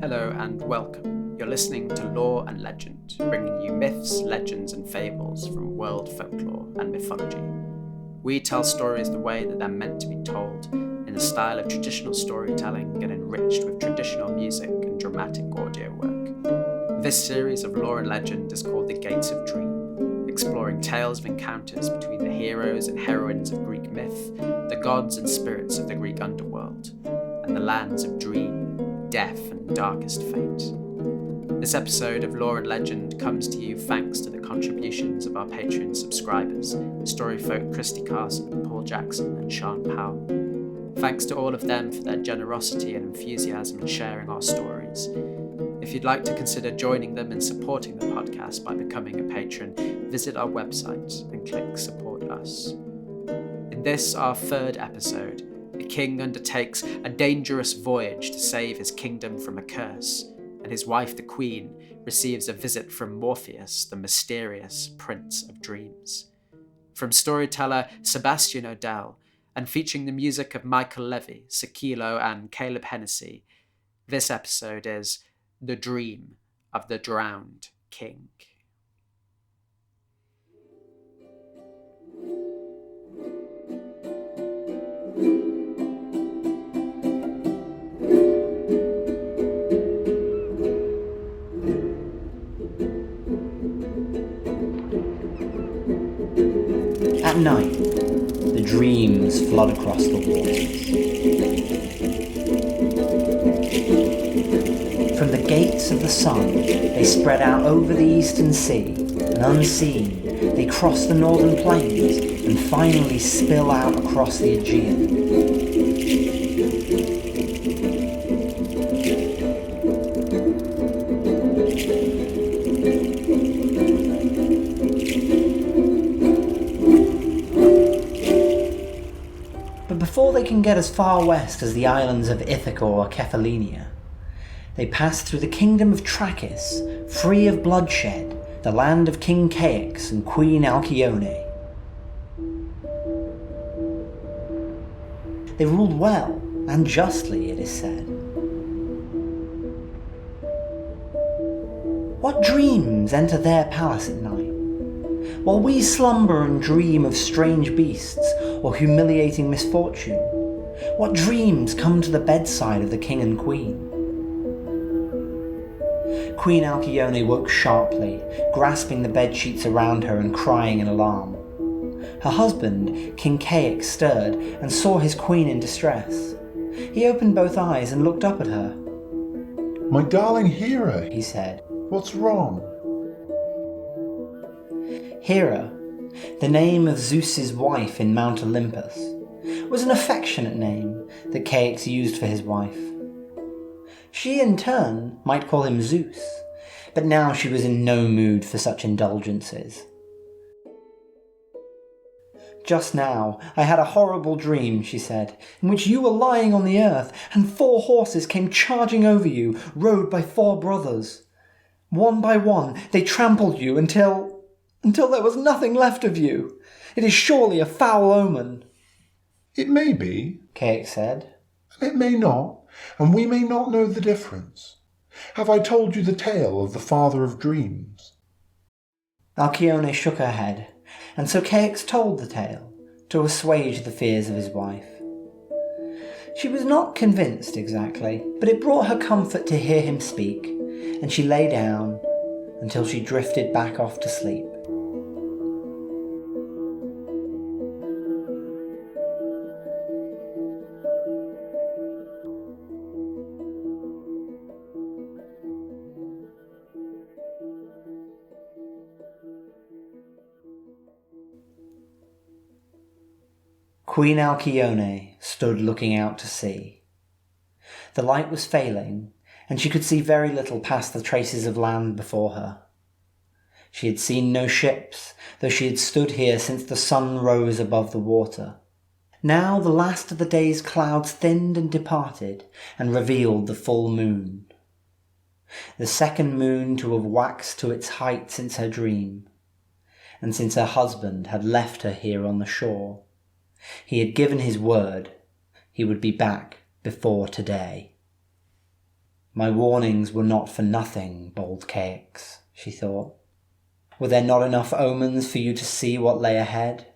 Hello and welcome. You're listening to Lore and Legend, bringing you myths, legends and fables from world folklore and mythology. We tell stories the way that they're meant to be told, in the style of traditional storytelling and enriched with traditional music and dramatic audio work. This series of Lore and Legend is called The Gates of Dream, exploring tales of encounters between the heroes and heroines of Greek myth, the gods and spirits of the Greek Underworld, and the lands of dream, death and darkest fate. This episode of Lore and Legend comes to you thanks to the contributions of our Patreon subscribers, Storyfolk Christy Carson, Paul Jackson and Sean Powell. Thanks to all of them for their generosity and enthusiasm in sharing our stories. If you'd like to consider joining them and supporting the podcast by becoming a patron, visit our website and click Support Us. In this, our third episode, a king undertakes a dangerous voyage to save his kingdom from a curse, and his wife the queen receives a visit from Morpheus, the mysterious Prince of Dreams. From storyteller Sebastian Odell, and featuring the music of Michael Levy, Seikilo and Caleb Hennessy, this episode is The Dream of the Drowned King. At night, the dreams flood across the waters. From the gates of the sun, they spread out over the eastern sea, and unseen, they cross the northern plains and finally spill out across the Aegean. Before they can get as far west as the islands of Ithaca or Kefalonia, they pass through the kingdom of Trachis, free of bloodshed, the land of King Ceyx and Queen Alkyone. They ruled well, and justly, it is said. What dreams enter their palace at night? While we slumber and dream of strange beasts or humiliating misfortune, what dreams come to the bedside of the king and queen? Queen Alkyone woke sharply, grasping the bedsheets around her and crying in alarm. Her husband, King Ceyx, stirred and saw his queen in distress. He opened both eyes and looked up at her. "My darling Hera," he said. "What's wrong?" Hera, the name of Zeus's wife in Mount Olympus, was an affectionate name that Ceyx used for his wife. She in turn might call him Zeus, but now she was in no mood for such indulgences. "Just now I had a horrible dream," she said, "in which you were lying on the earth and 4 horses came charging over you, rode by 4 brothers. One by one they trampled you until there was nothing left of you. It is surely a foul omen." "It may be," Ceyx said. "and it may not, and we may not know the difference. Have I told you the tale of the father of dreams?" Alkyone shook her head, and so Ceyx told the tale, to assuage the fears of his wife. She was not convinced exactly, but it brought her comfort to hear him speak, and she lay down until she drifted back off to sleep. Queen Alkyone stood looking out to sea. The light was failing, and she could see very little past the traces of land before her. She had seen no ships, though she had stood here since the sun rose above the water. Now the last of the day's clouds thinned and departed, and revealed the full moon. The second moon to have waxed to its height since her dream, and since her husband had left her here on the shore. He had given his word he would be back before today. My warnings were not for nothing, bold Ceyx, she thought. Were there not enough omens for you to see what lay ahead?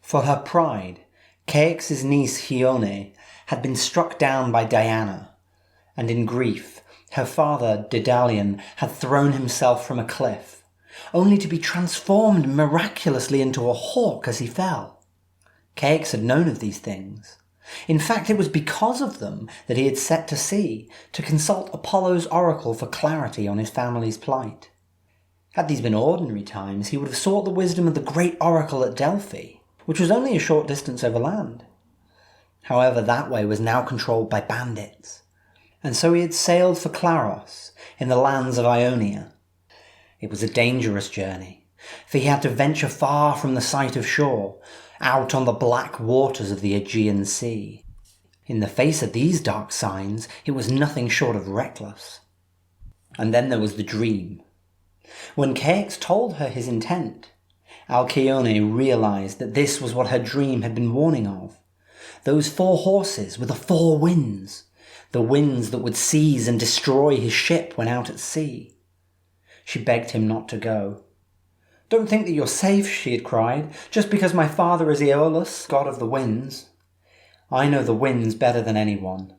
For her pride, Ceyx's niece Alkyone had been struck down by Diana, and in grief her father Daedalion had thrown himself from a cliff, only to be transformed miraculously into a hawk as he fell. Ceyx had known of these things. In fact, it was because of them that he had set to sea to consult Apollo's oracle for clarity on his family's plight. Had these been ordinary times, he would have sought the wisdom of the great oracle at Delphi, which was only a short distance overland. However, that way was now controlled by bandits, and so he had sailed for Claros in the lands of Ionia. It was a dangerous journey, for he had to venture far from the sight of shore, out on the black waters of the Aegean Sea. In the face of these dark signs, it was nothing short of reckless. And then there was the dream. When Ceyx told her his intent, Alkyone realized that this was what her dream had been warning of. Those 4 horses were the 4 winds, the winds that would seize and destroy his ship when out at sea. She begged him not to go. "Don't think that you're safe," she had cried, "just because my father is Aeolus, god of the winds. I know the winds better than anyone.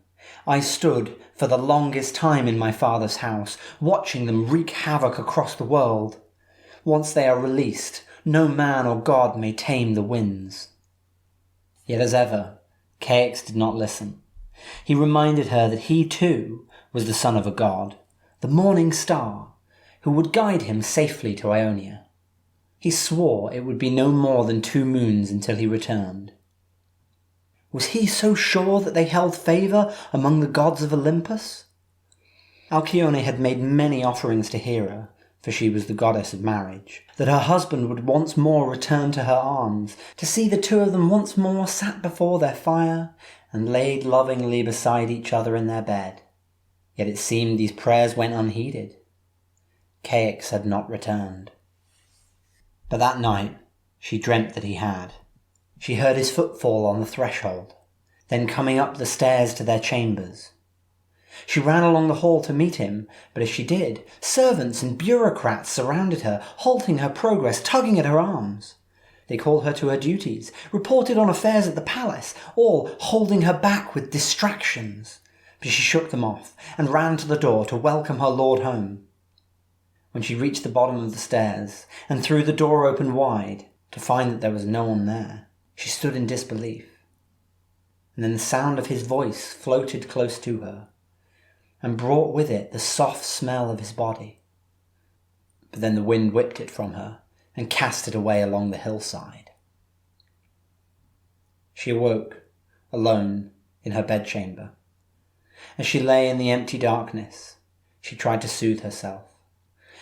I stood for the longest time in my father's house, watching them wreak havoc across the world. Once they are released, no man or god may tame the winds." Yet as ever, Ceyx did not listen. He reminded her that he too was the son of a god, the morning star, who would guide him safely to Ionia. He swore it would be no more than 2 moons until he returned. Was he so sure that they held favour among the gods of Olympus? Alkyone had made many offerings to Hera, for she was the goddess of marriage, that her husband would once more return to her arms, to see the 2 of them once more sat before their fire and laid lovingly beside each other in their bed. Yet it seemed these prayers went unheeded. Ceyx had not returned. But that night she dreamt that he had. She heard his footfall on the threshold, then coming up the stairs to their chambers. She ran along the hall to meet him, but as she did, servants and bureaucrats surrounded her, halting her progress, tugging at her arms. They called her to her duties, reported on affairs at the palace, all holding her back with distractions. But she shook them off and ran to the door to welcome her lord home. When she reached the bottom of the stairs and threw the door open wide to find that there was no one there, she stood in disbelief. And then the sound of his voice floated close to her and brought with it the soft smell of his body. But then the wind whipped it from her and cast it away along the hillside. She awoke, alone, in her bedchamber. As she lay in the empty darkness, she tried to soothe herself.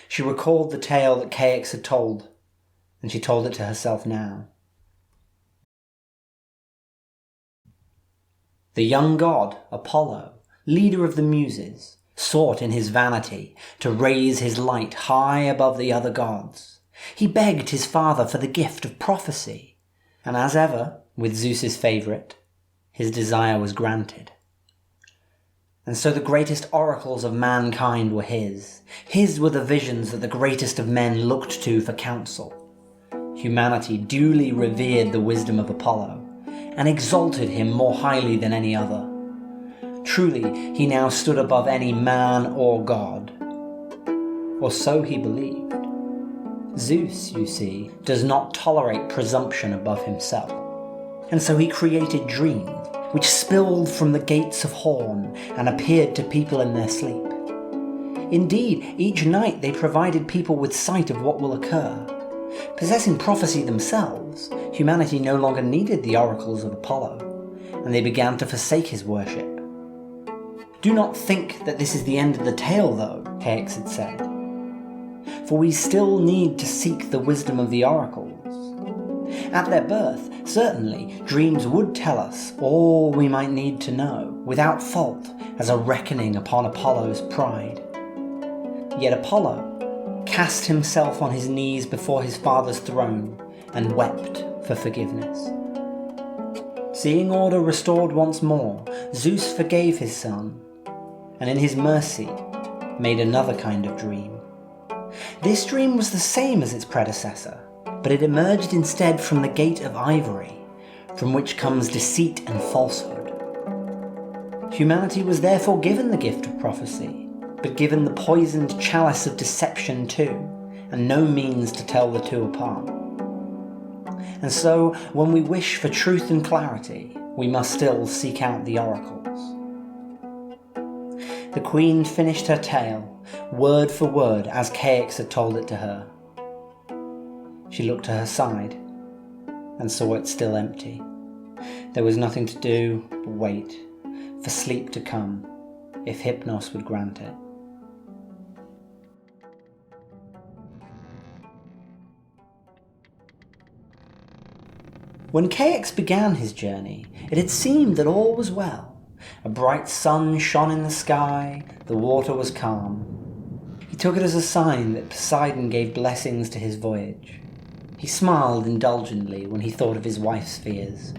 She recalled the tale that Ceyx had told, and she told it to herself now. The young god, Apollo, leader of the Muses, sought in his vanity to raise his light high above the other gods. He begged his father for the gift of prophecy, and as ever, with Zeus's favourite, his desire was granted. And so the greatest oracles of mankind were his. His were the visions that the greatest of men looked to for counsel. Humanity duly revered the wisdom of Apollo, and exalted him more highly than any other. Truly, he now stood above any man or god. Or so he believed. Zeus, you see, does not tolerate presumption above himself. And so he created dreams, which spilled from the gates of horn and appeared to people in their sleep. Indeed, each night they provided people with sight of what will occur. Possessing prophecy themselves, humanity no longer needed the oracles of Apollo, and they began to forsake his worship. "Do not think that this is the end of the tale, though," Ceyx had said, "for we still need to seek the wisdom of the oracles. At their birth, certainly, dreams would tell us all we might need to know, without fault, as a reckoning upon Apollo's pride. Yet Apollo cast himself on his knees before his father's throne and wept for forgiveness. Seeing order restored once more, Zeus forgave his son, and in his mercy made another kind of dream. This dream was the same as its predecessor, but it emerged instead from the gate of ivory, from which comes deceit and falsehood. Humanity was therefore given the gift of prophecy, but given the poisoned chalice of deception too, and no means to tell the two apart. And so, when we wish for truth and clarity, we must still seek out the oracles. The queen finished her tale, word for word, as Ceyx had told it to her. She looked to her side, and saw it still empty. There was nothing to do but wait for sleep to come, if Hypnos would grant it. When Ceyx began his journey, it had seemed that all was well. A bright sun shone in the sky, the water was calm. He took it as a sign that Poseidon gave blessings to his voyage. He smiled indulgently when he thought of his wife's fears.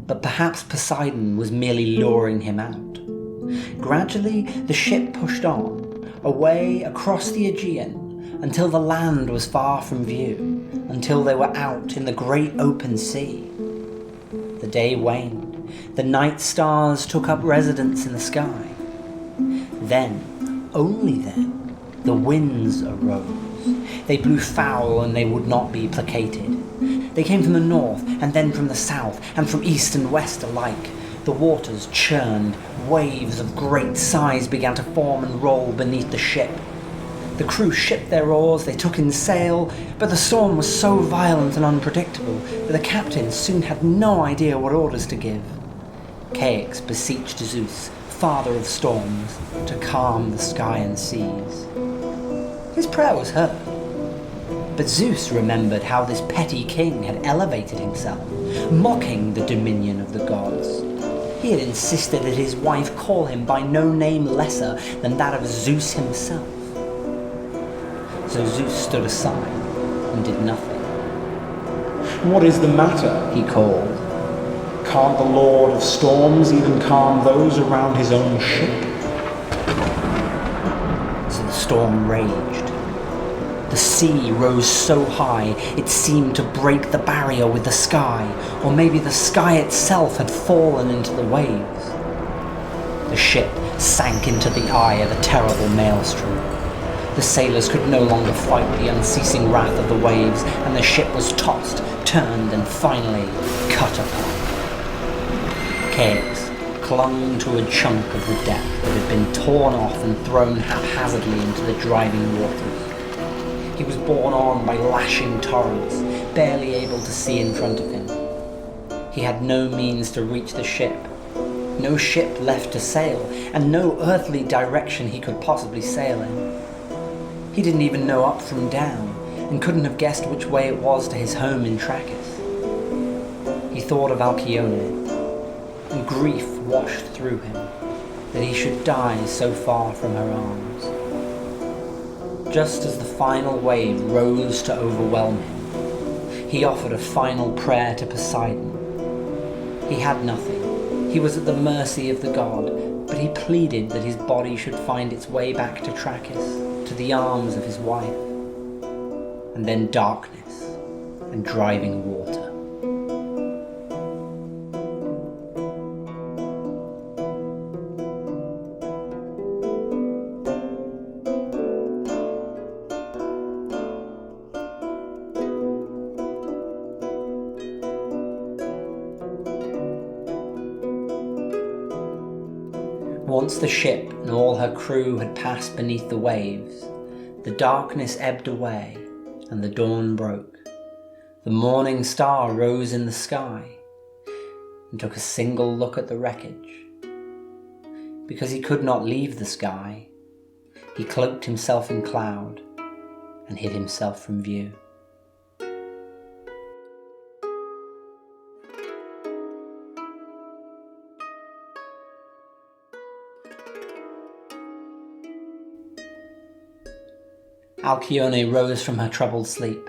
But perhaps Poseidon was merely luring him out. Gradually, the ship pushed on, away across the Aegean, until the land was far from view, until they were out in the great open sea. The day waned. The night stars took up residence in the sky. Then, only then, the winds arose. They blew foul and they would not be placated. They came from the north, and then from the south, and from east and west alike. The waters churned, waves of great size began to form and roll beneath the ship. The crew shipped their oars, they took in sail, but the storm was so violent and unpredictable that the captain soon had no idea what orders to give. Ceyx beseeched Zeus, father of storms, to calm the sky and seas. His prayer was heard. But Zeus remembered how this petty king had elevated himself, mocking the dominion of the gods. He had insisted that his wife call him by no name lesser than that of Zeus himself. So Zeus stood aside and did nothing. "What is the matter?" he called. "Can't the Lord of Storms even calm those around his own ship?" So the storm raged. The sea rose so high it seemed to break the barrier with the sky, or maybe the sky itself had fallen into the waves. The ship sank into the eye of a terrible maelstrom. The sailors could no longer fight the unceasing wrath of the waves, and the ship was tossed, turned, and finally cut apart. Ceyx clung to a chunk of the deck that had been torn off and thrown haphazardly into the driving waters. He was borne on by lashing torrents, barely able to see in front of him. He had no means to reach the ship, no ship left to sail, and no earthly direction he could possibly sail in. He didn't even know up from down, and couldn't have guessed which way it was to his home in Trachis. He thought of Alkyone, and grief washed through him, that he should die so far from her arms. Just as the final wave rose to overwhelm him, he offered a final prayer to Poseidon. He had nothing. He was at the mercy of the god, but he pleaded that his body should find its way back to Trachis, to the arms of his wife. And then darkness and driving water. Once the ship and all her crew had passed beneath the waves, the darkness ebbed away and the dawn broke. The morning star rose in the sky and took a single look at the wreckage. Because he could not leave the sky, he cloaked himself in cloud and hid himself from view. Alkyone rose from her troubled sleep.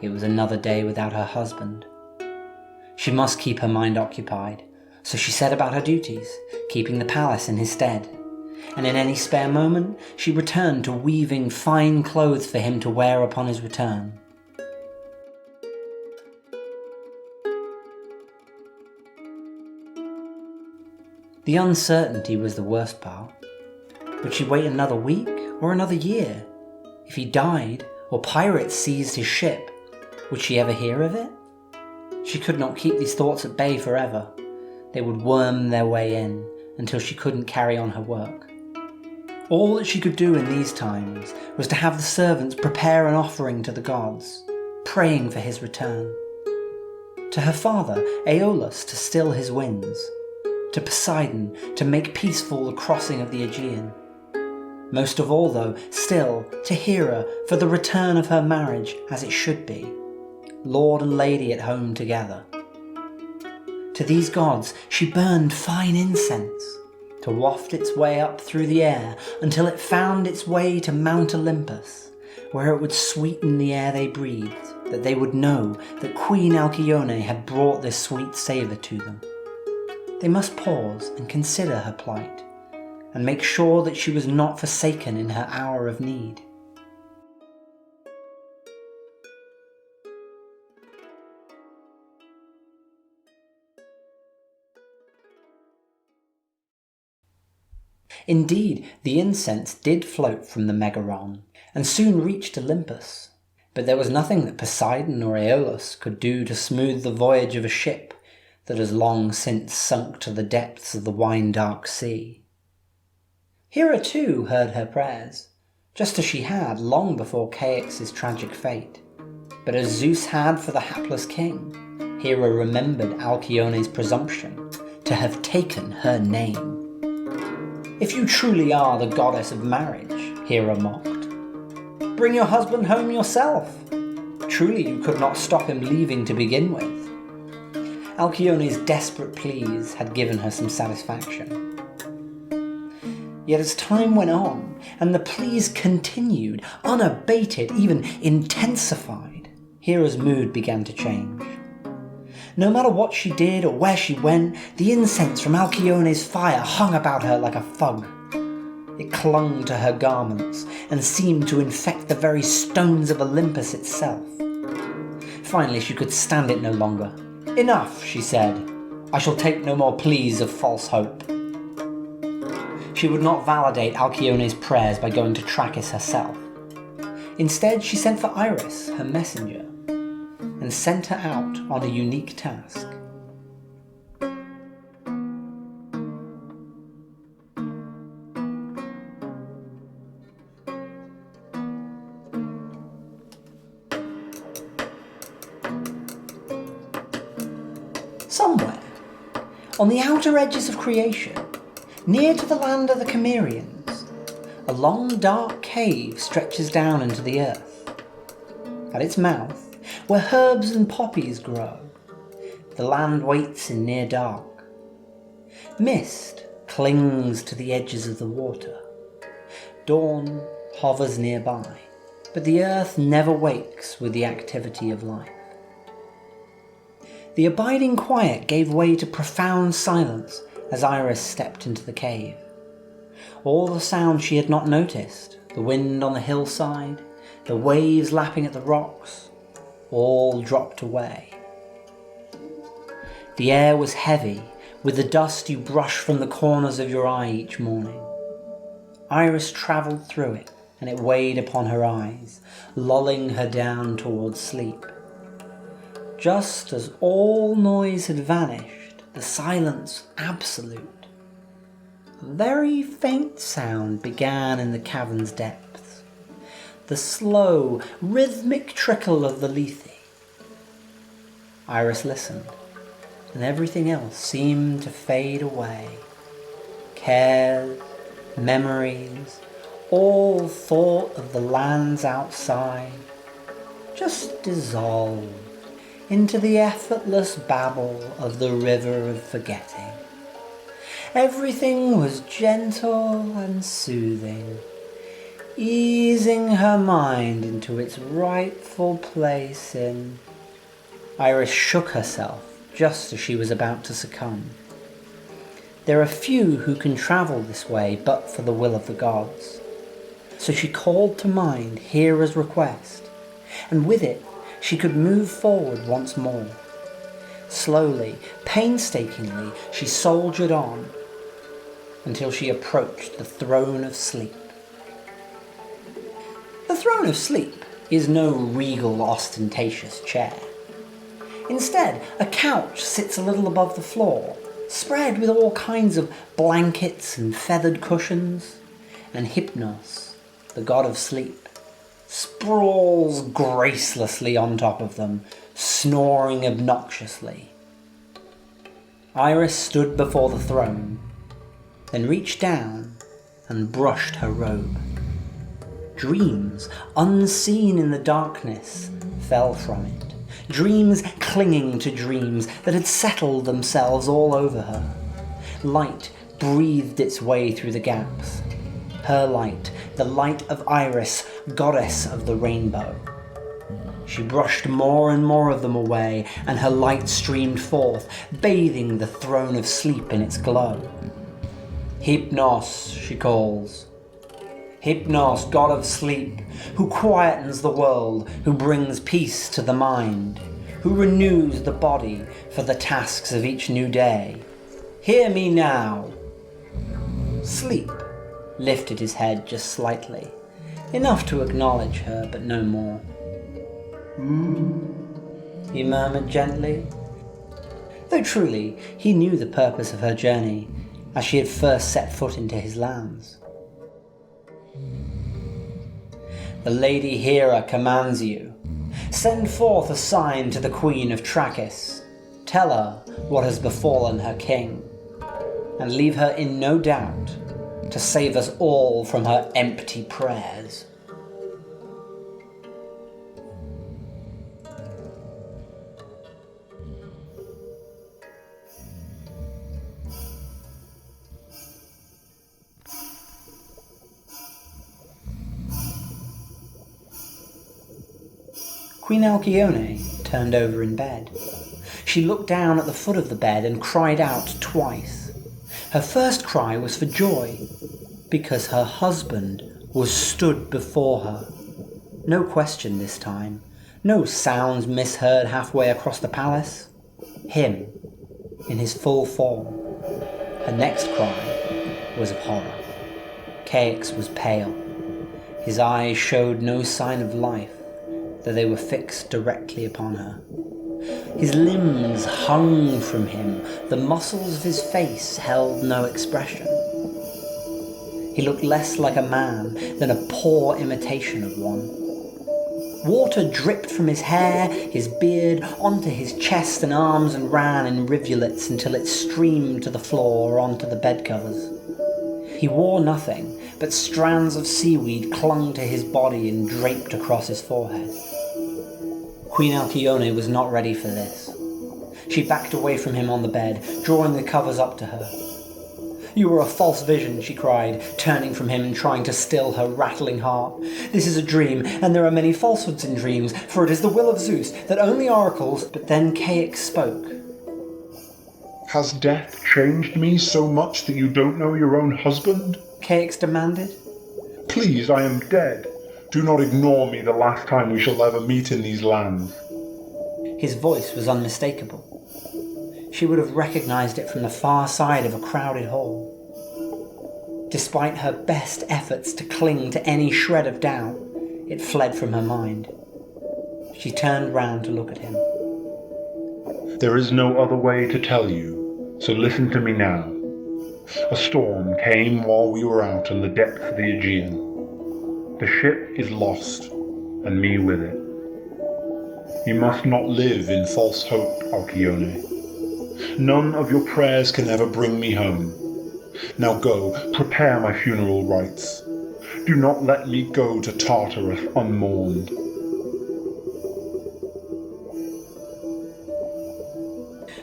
It was another day without her husband. She must keep her mind occupied, so she set about her duties, keeping the palace in his stead, and in any spare moment she returned to weaving fine clothes for him to wear upon his return. The uncertainty was the worst part. Would she wait another week or another year? If he died, or pirates seized his ship, would she ever hear of it? She could not keep these thoughts at bay forever. They would worm their way in until she couldn't carry on her work. All that she could do in these times was to have the servants prepare an offering to the gods, praying for his return. To her father, Aeolus, to still his winds. To Poseidon, to make peaceful the crossing of the Aegean. Most of all, though, still, to Hera for the return of her marriage as it should be, lord and lady at home together. To these gods she burned fine incense, to waft its way up through the air until it found its way to Mount Olympus, where it would sweeten the air they breathed, that they would know that Queen Alkyone had brought this sweet savour to them. They must pause and consider her plight, and make sure that she was not forsaken in her hour of need. Indeed, the incense did float from the Megaron, and soon reached Olympus, but there was nothing that Poseidon or Aeolus could do to smooth the voyage of a ship that has long since sunk to the depths of the wine-dark sea. Hera too heard her prayers, just as she had long before Ceyx's tragic fate. But as Zeus had for the hapless king, Hera remembered Alkyone's presumption to have taken her name. "If you truly are the goddess of marriage," Hera mocked, "bring your husband home yourself. Truly you could not stop him leaving to begin with." Alkyone's desperate pleas had given her some satisfaction. Yet as time went on, and the pleas continued, unabated, even intensified, Hera's mood began to change. No matter what she did or where she went, the incense from Alkyone's fire hung about her like a fug. It clung to her garments and seemed to infect the very stones of Olympus itself. Finally she could stand it no longer. "Enough," she said. "I shall take no more pleas of false hope." She would not validate Alkyone's prayers by going to Trachis herself. Instead, she sent for Iris, her messenger, and sent her out on a unique task. Somewhere, on the outer edges of creation, near to the land of the Cimmerians, a long dark cave stretches down into the earth. At its mouth, where herbs and poppies grow, the land waits in near dark. Mist clings to the edges of the water. Dawn hovers nearby, but the earth never wakes with the activity of life. The abiding quiet gave way to profound silence as Iris stepped into the cave. All the sounds she had not noticed, the wind on the hillside, the waves lapping at the rocks, all dropped away. The air was heavy with the dust you brush from the corners of your eye each morning. Iris travelled through it, and it weighed upon her eyes, lulling her down towards sleep. Just as all noise had vanished, the silence absolute, a very faint sound began in the cavern's depths, the slow, rhythmic trickle of the Lethe. Iris listened, and everything else seemed to fade away. Cares, memories, all thought of the lands outside, just dissolved into the effortless babble of the river of forgetting. Everything was gentle and soothing, easing her mind into its rightful place in... Iris shook herself just as she was about to succumb. There are few who can travel this way but for the will of the gods. So she called to mind Hera's request, and with it she could move forward once more. Slowly, painstakingly, she soldiered on until she approached the throne of sleep. The throne of sleep is no regal, ostentatious chair. Instead, a couch sits a little above the floor, spread with all kinds of blankets and feathered cushions, and Hypnos, the god of sleep, sprawls gracelessly on top of them, snoring obnoxiously. Iris stood before the throne, then reached down and brushed her robe. Dreams, unseen in the darkness, fell from it. Dreams clinging to dreams that had settled themselves all over her. Light breathed its way through the gaps. Her light, the light of Iris, goddess of the rainbow. She brushed more and more of them away, and her light streamed forth, bathing the throne of sleep in its glow. Hypnos, she calls. Hypnos, god of sleep, who quietens the world, who brings peace to the mind, who renews the body for the tasks of each new day. Hear me now. Sleep lifted his head just slightly, enough to acknowledge her, but no more. He murmured gently, though truly he knew the purpose of her journey as she had first set foot into his lands. The Lady Hera commands you. Send forth a sign to the Queen of Trachis. Tell her what has befallen her king, and leave her in no doubt to save us all from her empty prayers. Queen Alkyone turned over in bed. She looked down at the foot of the bed and cried out twice. Her first cry was for joy, because her husband was stood before her. No question this time, no sounds misheard halfway across the palace. Him, in his full form. Her next cry was of horror. Ceyx was pale. His eyes showed no sign of life, though they were fixed directly upon her. His limbs hung from him, the muscles of his face held no expression. He looked less like a man than a poor imitation of one. Water dripped from his hair, his beard, onto his chest and arms and ran in rivulets until it streamed to the floor or onto the bed covers. He wore nothing, but strands of seaweed clung to his body and draped across his forehead. Queen Alkyone was not ready for this. She backed away from him on the bed, drawing the covers up to her. "You are a false vision," she cried, turning from him and trying to still her rattling heart. "This is a dream, and there are many falsehoods in dreams, for it is the will of Zeus that only oracles..." But then Ceyx spoke. Has death changed me so much that you don't know your own husband? Ceyx demanded. Please, I am dead. Do not ignore me the last time we shall ever meet in these lands. His voice was unmistakable. She would have recognized it from the far side of a crowded hall. Despite her best efforts to cling to any shred of doubt, it fled from her mind. She turned round to look at him. There is no other way to tell you, so listen to me now. A storm came while we were out in the depths of the Aegean. The ship is lost, and me with it. You must not live in false hope, Alkyone. None of your prayers can ever bring me home. Now go, prepare my funeral rites. Do not let me go to Tartarus unmourned.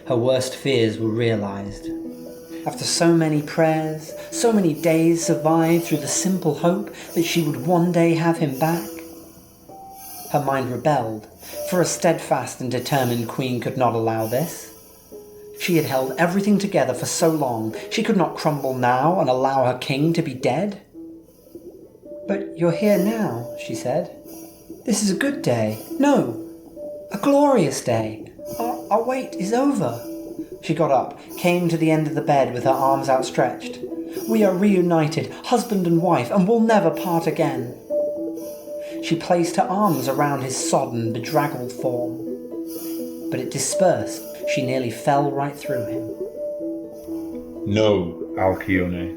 Her worst fears were realized. After so many prayers, so many days survived through the simple hope that she would one day have him back. Her mind rebelled, for a steadfast and determined queen could not allow this. She had held everything together for so long, she could not crumble now and allow her king to be dead. "But you're here now," she said. "This is a good day. No, a glorious day. Our wait is over." She got up, came to the end of the bed with her arms outstretched. "We are reunited, husband and wife, and will never part again." She placed her arms around his sodden, bedraggled form. But it dispersed. She nearly fell right through him. No, Alkyone.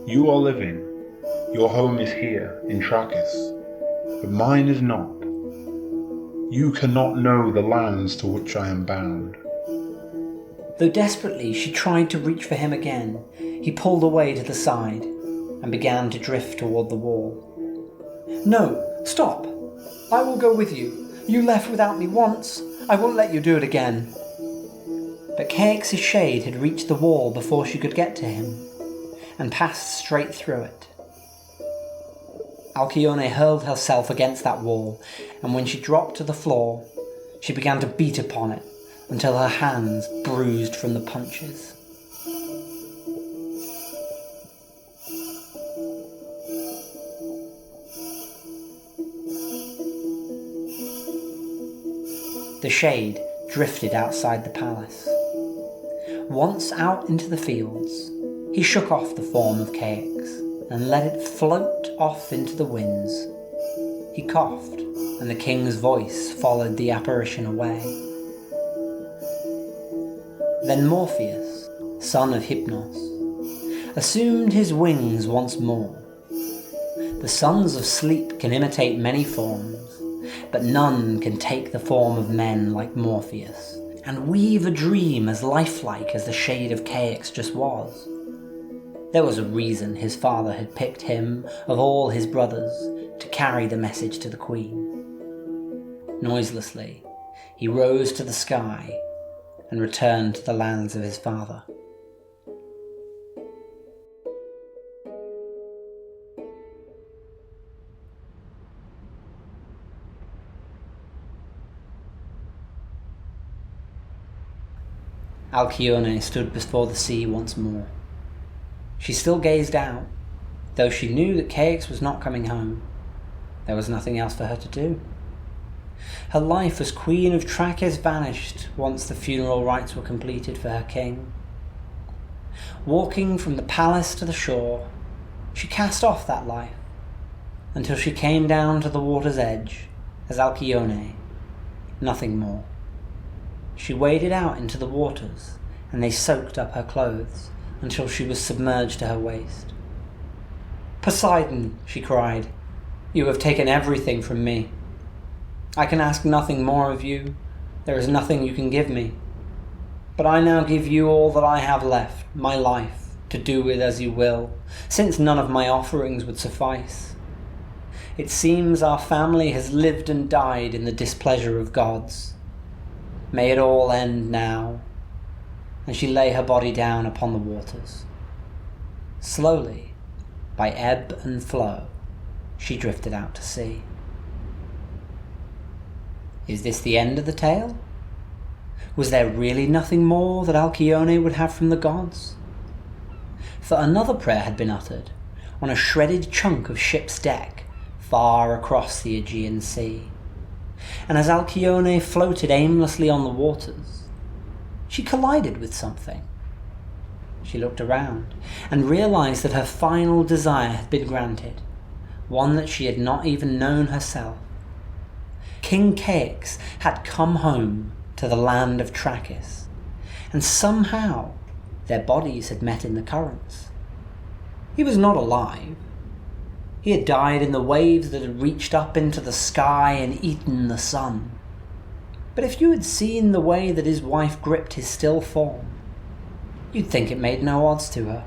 You are living. Your home is here, in Trakis. But mine is not. You cannot know the lands to which I am bound. Though desperately she tried to reach for him again, he pulled away to the side and began to drift toward the wall. "No, stop! I will go with you. You left without me once. I won't let you do it again." But Ceyx's shade had reached the wall before she could get to him, and passed straight through it. Alkyone hurled herself against that wall, and when she dropped to the floor, she began to beat upon it until her hands bruised from the punches. The shade drifted outside the palace. Once out into the fields, he shook off the form of Ceyx and let it float off into the winds. He coughed, and the king's voice followed the apparition away. Then Morpheus, son of Hypnos, assumed his wings once more. The sons of sleep can imitate many forms, but none can take the form of men like Morpheus, and weave a dream as lifelike as the shade of Ceyx just was. There was a reason his father had picked him, of all his brothers, to carry the message to the queen. Noiselessly, he rose to the sky and returned to the lands of his father. Alkyone stood before the sea once more. She still gazed out, though she knew that Ceyx was not coming home. There was nothing else for her to do. Her life as Queen of Trakis vanished once the funeral rites were completed for her king. Walking from the palace to the shore, she cast off that life, until she came down to the water's edge as Alkyone, nothing more. She waded out into the waters, and they soaked up her clothes until she was submerged to her waist. "Poseidon," she cried, "you have taken everything from me. I can ask nothing more of you. There is nothing you can give me. But I now give you all that I have left, my life, to do with as you will, since none of my offerings would suffice. It seems our family has lived and died in the displeasure of gods. May it all end now." And she lay her body down upon the waters. Slowly, by ebb and flow, she drifted out to sea. Is this the end of the tale? Was there really nothing more that Alkyone would have from the gods? For another prayer had been uttered, on a shredded chunk of ship's deck, far across the Aegean Sea. And as Alkyone floated aimlessly on the waters, she collided with something. She looked around and realized that her final desire had been granted, one that she had not even known herself. King Ceyx had come home to the land of Trakis, and somehow their bodies had met in the currents. He was not alive. He had died in the waves that had reached up into the sky and eaten the sun. But if you had seen the way that his wife gripped his still form, you'd think it made no odds to her.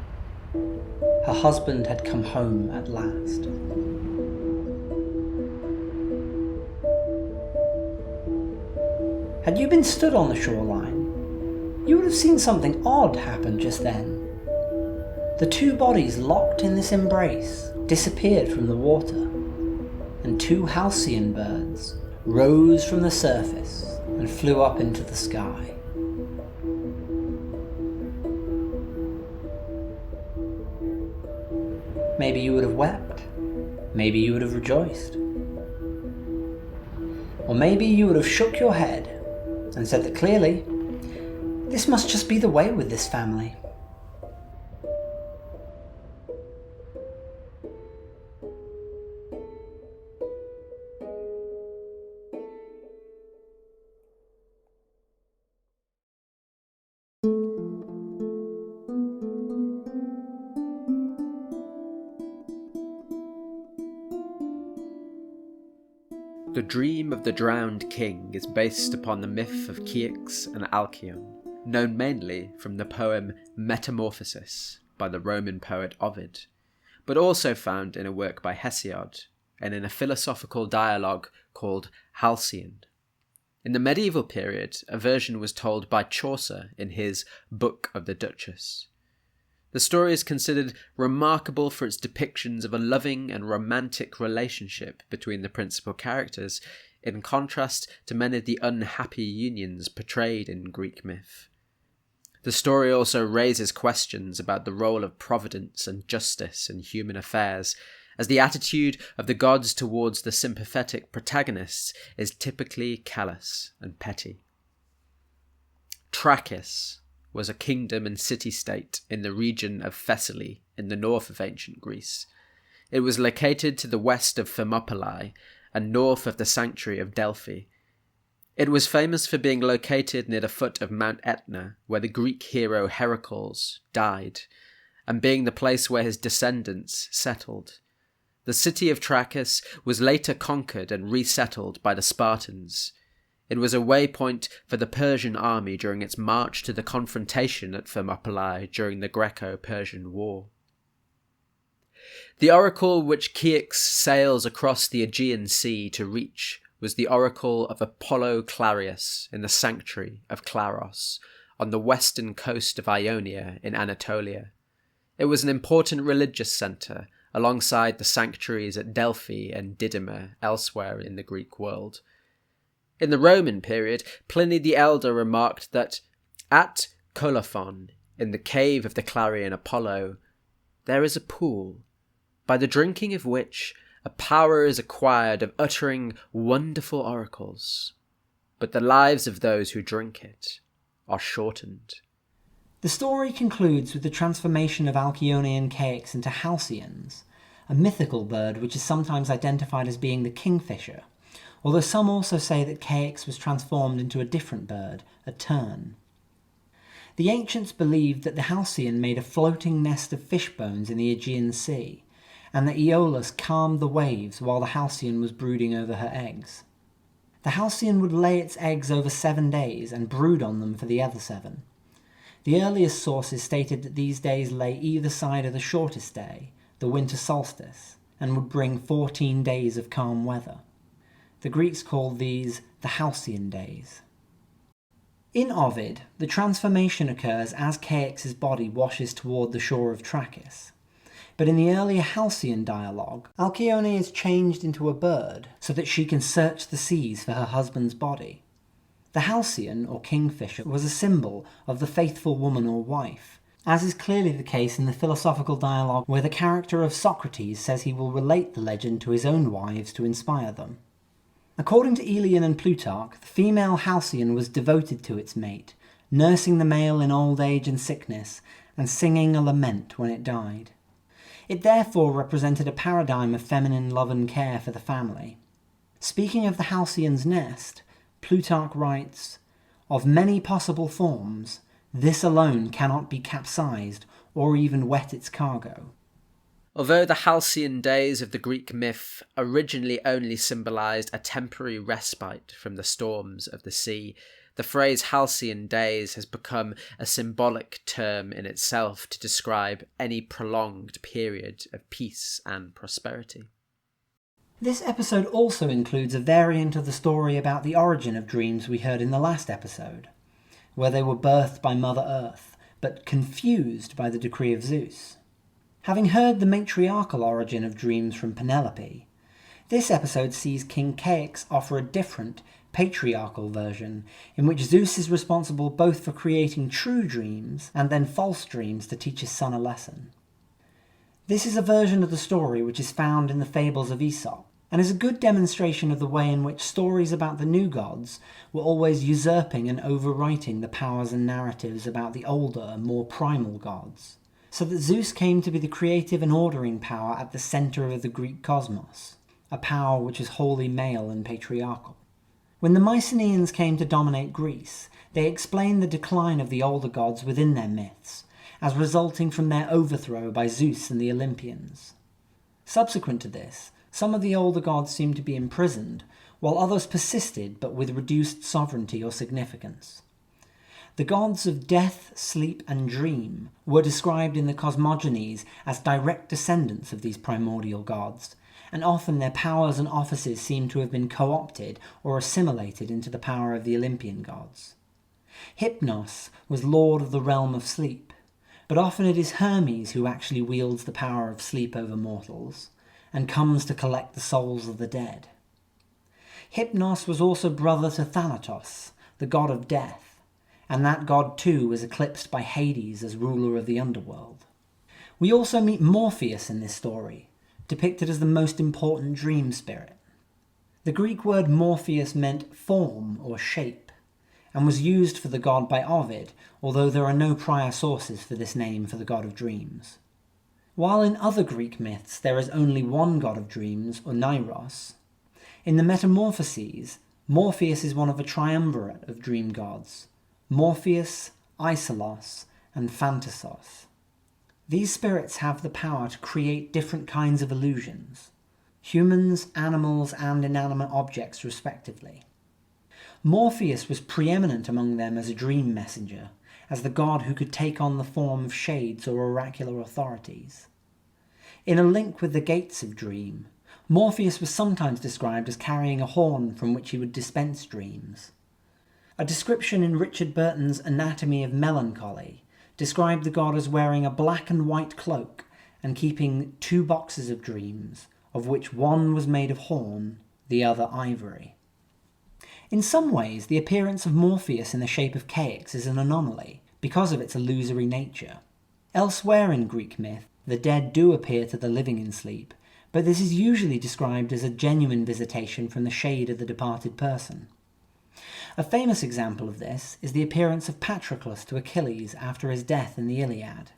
Her husband had come home at last. Had you been stood on the shoreline, you would have seen something odd happen just then. The two bodies locked in this embrace disappeared from the water, and two halcyon birds rose from the surface and flew up into the sky. Maybe you would have wept. Maybe you would have rejoiced. Or maybe you would have shook your head and said that clearly, this must just be the way with this family. The dream of the drowned king is based upon the myth of Ceyx and Alkyone, known mainly from the poem Metamorphosis by the Roman poet Ovid, but also found in a work by Hesiod and in a philosophical dialogue called Halcyon. In the medieval period, a version was told by Chaucer in his Book of the Duchess. The story is considered remarkable for its depictions of a loving and romantic relationship between the principal characters, in contrast to many of the unhappy unions portrayed in Greek myth. The story also raises questions about the role of providence and justice in human affairs, as the attitude of the gods towards the sympathetic protagonists is typically callous and petty. Trachis was a kingdom and city-state in the region of Thessaly in the north of ancient Greece. It was located to the west of Thermopylae and north of the sanctuary of Delphi. It was famous for being located near the foot of Mount Etna, where the Greek hero Heracles died, and being the place where his descendants settled. The city of Trachis was later conquered and resettled by the Spartans. It was a waypoint for the Persian army during its march to the confrontation at Thermopylae during the Greco-Persian War. The oracle which Ceyx sails across the Aegean Sea to reach was the oracle of Apollo Clarius in the sanctuary of Claros, on the western coast of Ionia in Anatolia. It was an important religious centre, alongside the sanctuaries at Delphi and Didyma elsewhere in the Greek world. In the Roman period, Pliny the Elder remarked that at Colophon, in the cave of the Clarion Apollo, there is a pool, by the drinking of which a power is acquired of uttering wonderful oracles, but the lives of those who drink it are shortened. The story concludes with the transformation of Alkyone and Ceyx into halcyons, a mythical bird which is sometimes identified as being the kingfisher, although some also say that Ceyx was transformed into a different bird, a tern. The ancients believed that the halcyon made a floating nest of fish bones in the Aegean Sea, and that Aeolus calmed the waves while the halcyon was brooding over her eggs. The halcyon would lay its eggs over 7 days and brood on them for the other 7. The earliest sources stated that these days lay either side of the shortest day, the winter solstice, and would bring 14 days of calm weather. The Greeks called these the halcyon days. In Ovid, the transformation occurs as Ceyx's body washes toward the shore of Trachis. But in the earlier halcyon dialogue, Alkyone is changed into a bird so that she can search the seas for her husband's body. The halcyon, or kingfisher, was a symbol of the faithful woman or wife, as is clearly the case in the philosophical dialogue where the character of Socrates says he will relate the legend to his own wives to inspire them. According to Aelian and Plutarch, the female halcyon was devoted to its mate, nursing the male in old age and sickness, and singing a lament when it died. It therefore represented a paradigm of feminine love and care for the family. Speaking of the halcyon's nest, Plutarch writes, "Of many possible forms, this alone cannot be capsized or even wet its cargo." Although the halcyon days of the Greek myth originally only symbolised a temporary respite from the storms of the sea, the phrase halcyon days has become a symbolic term in itself to describe any prolonged period of peace and prosperity. This episode also includes a variant of the story about the origin of dreams we heard in the last episode, where they were birthed by Mother Earth, but confused by the decree of Zeus. Having heard the matriarchal origin of dreams from Penelope, this episode sees King Ceyx offer a different, patriarchal version, in which Zeus is responsible both for creating true dreams and then false dreams to teach his son a lesson. This is a version of the story which is found in the fables of Aesop, and is a good demonstration of the way in which stories about the new gods were always usurping and overwriting the powers and narratives about the older, more primal gods, so that Zeus came to be the creative and ordering power at the centre of the Greek cosmos, a power which is wholly male and patriarchal. When the Mycenaeans came to dominate Greece, they explained the decline of the older gods within their myths, as resulting from their overthrow by Zeus and the Olympians. Subsequent to this, some of the older gods seemed to be imprisoned, while others persisted but with reduced sovereignty or significance. The gods of death, sleep, and dream were described in the cosmogonies as direct descendants of these primordial gods, and often their powers and offices seem to have been co-opted or assimilated into the power of the Olympian gods. Hypnos was lord of the realm of sleep, but often it is Hermes who actually wields the power of sleep over mortals, and comes to collect the souls of the dead. Hypnos was also brother to Thanatos, the god of death, and that god too was eclipsed by Hades as ruler of the underworld. We also meet Morpheus in this story, depicted as the most important dream spirit. The Greek word Morpheus meant form or shape, and was used for the god by Ovid, although there are no prior sources for this name for the god of dreams. While in other Greek myths there is only one god of dreams, or Nairos, in the Metamorphoses, Morpheus is one of a triumvirate of dream gods, Morpheus, Isolus, and Phantasos. These spirits have the power to create different kinds of illusions, humans, animals, and inanimate objects respectively. Morpheus was preeminent among them as a dream messenger, as the god who could take on the form of shades or oracular authorities. In a link with the gates of dream, Morpheus was sometimes described as carrying a horn from which he would dispense dreams. A description in Richard Burton's Anatomy of Melancholy described the god as wearing a black and white cloak and keeping 2 boxes of dreams, of which one was made of horn, the other ivory. In some ways, the appearance of Morpheus in the shape of Ceyx is an anomaly, because of its illusory nature. Elsewhere in Greek myth, the dead do appear to the living in sleep, but this is usually described as a genuine visitation from the shade of the departed person. A famous example of this is the appearance of Patroclus to Achilles after his death in the Iliad.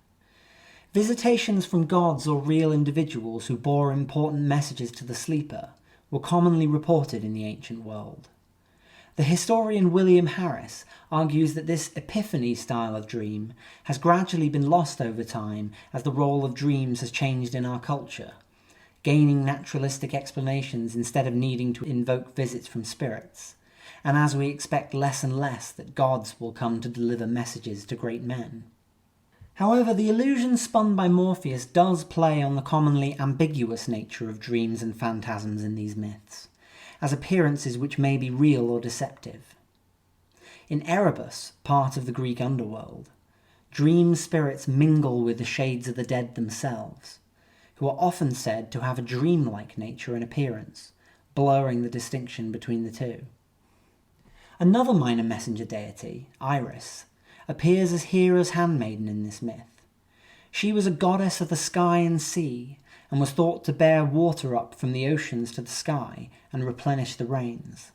Visitations from gods or real individuals who bore important messages to the sleeper were commonly reported in the ancient world. The historian William Harris argues that this epiphany style of dream has gradually been lost over time as the role of dreams has changed in our culture, gaining naturalistic explanations instead of needing to invoke visits from spirits, and as we expect less and less that gods will come to deliver messages to great men. However, the illusion spun by Morpheus does play on the commonly ambiguous nature of dreams and phantasms in these myths, as appearances which may be real or deceptive. In Erebus, part of the Greek underworld, dream spirits mingle with the shades of the dead themselves, who are often said to have a dreamlike nature and appearance, blurring the distinction between the two. Another minor messenger deity, Iris, appears as Hera's handmaiden in this myth. She was a goddess of the sky and sea, and was thought to bear water up from the oceans to the sky and replenish the rains.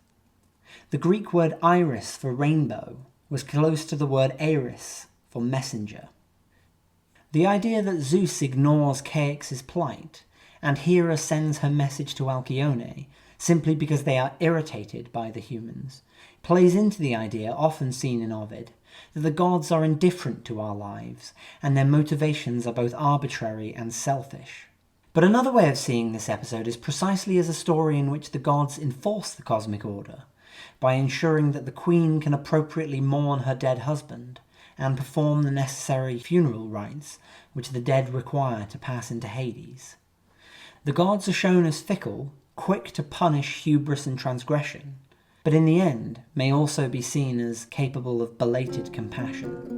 The Greek word iris for rainbow was close to the word eris for messenger. The idea that Zeus ignores Ceyx's plight, and Hera sends her message to Alkyone simply because they are irritated by the humans, plays into the idea often seen in Ovid that the gods are indifferent to our lives, and their motivations are both arbitrary and selfish. But another way of seeing this episode is precisely as a story in which the gods enforce the cosmic order, by ensuring that the queen can appropriately mourn her dead husband, and perform the necessary funeral rites which the dead require to pass into Hades. The gods are shown as fickle, quick to punish hubris and transgression, but in the end may also be seen as capable of belated compassion.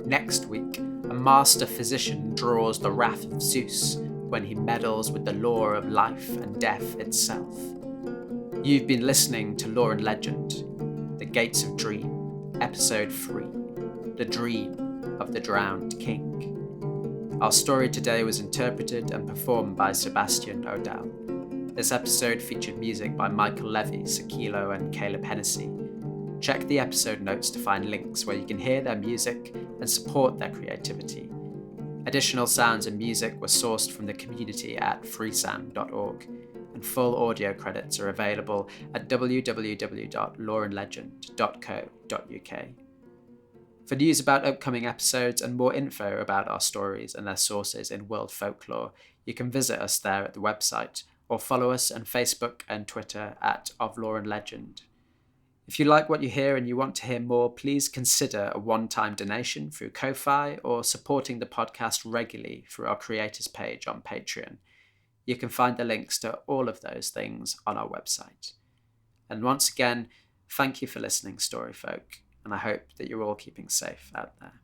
Next week, a master physician draws the wrath of Zeus when he meddles with the law of life and death itself. You've been listening to Lore and Legend, The Gates of Dream, Episode 3, The Dream of the Drowned King. Our story today was interpreted and performed by Sebastian O'Dell. This episode featured music by Michael Levy, Seikilo and Caleb Hennessy. Check the episode notes to find links where you can hear their music and support their creativity. Additional sounds and music were sourced from the community at freesound.org, and full audio credits are available at www.loreandlegend.co.uk. For news about upcoming episodes and more info about our stories and their sources in world folklore, you can visit us there at the website, or follow us on Facebook and Twitter at Of Lore and Legend. If you like what you hear and you want to hear more, please consider a one-time donation through Ko-Fi or supporting the podcast regularly through our creators page on Patreon. You can find the links to all of those things on our website. And once again, thank you for listening, Storyfolk, and I hope that you're all keeping safe out there.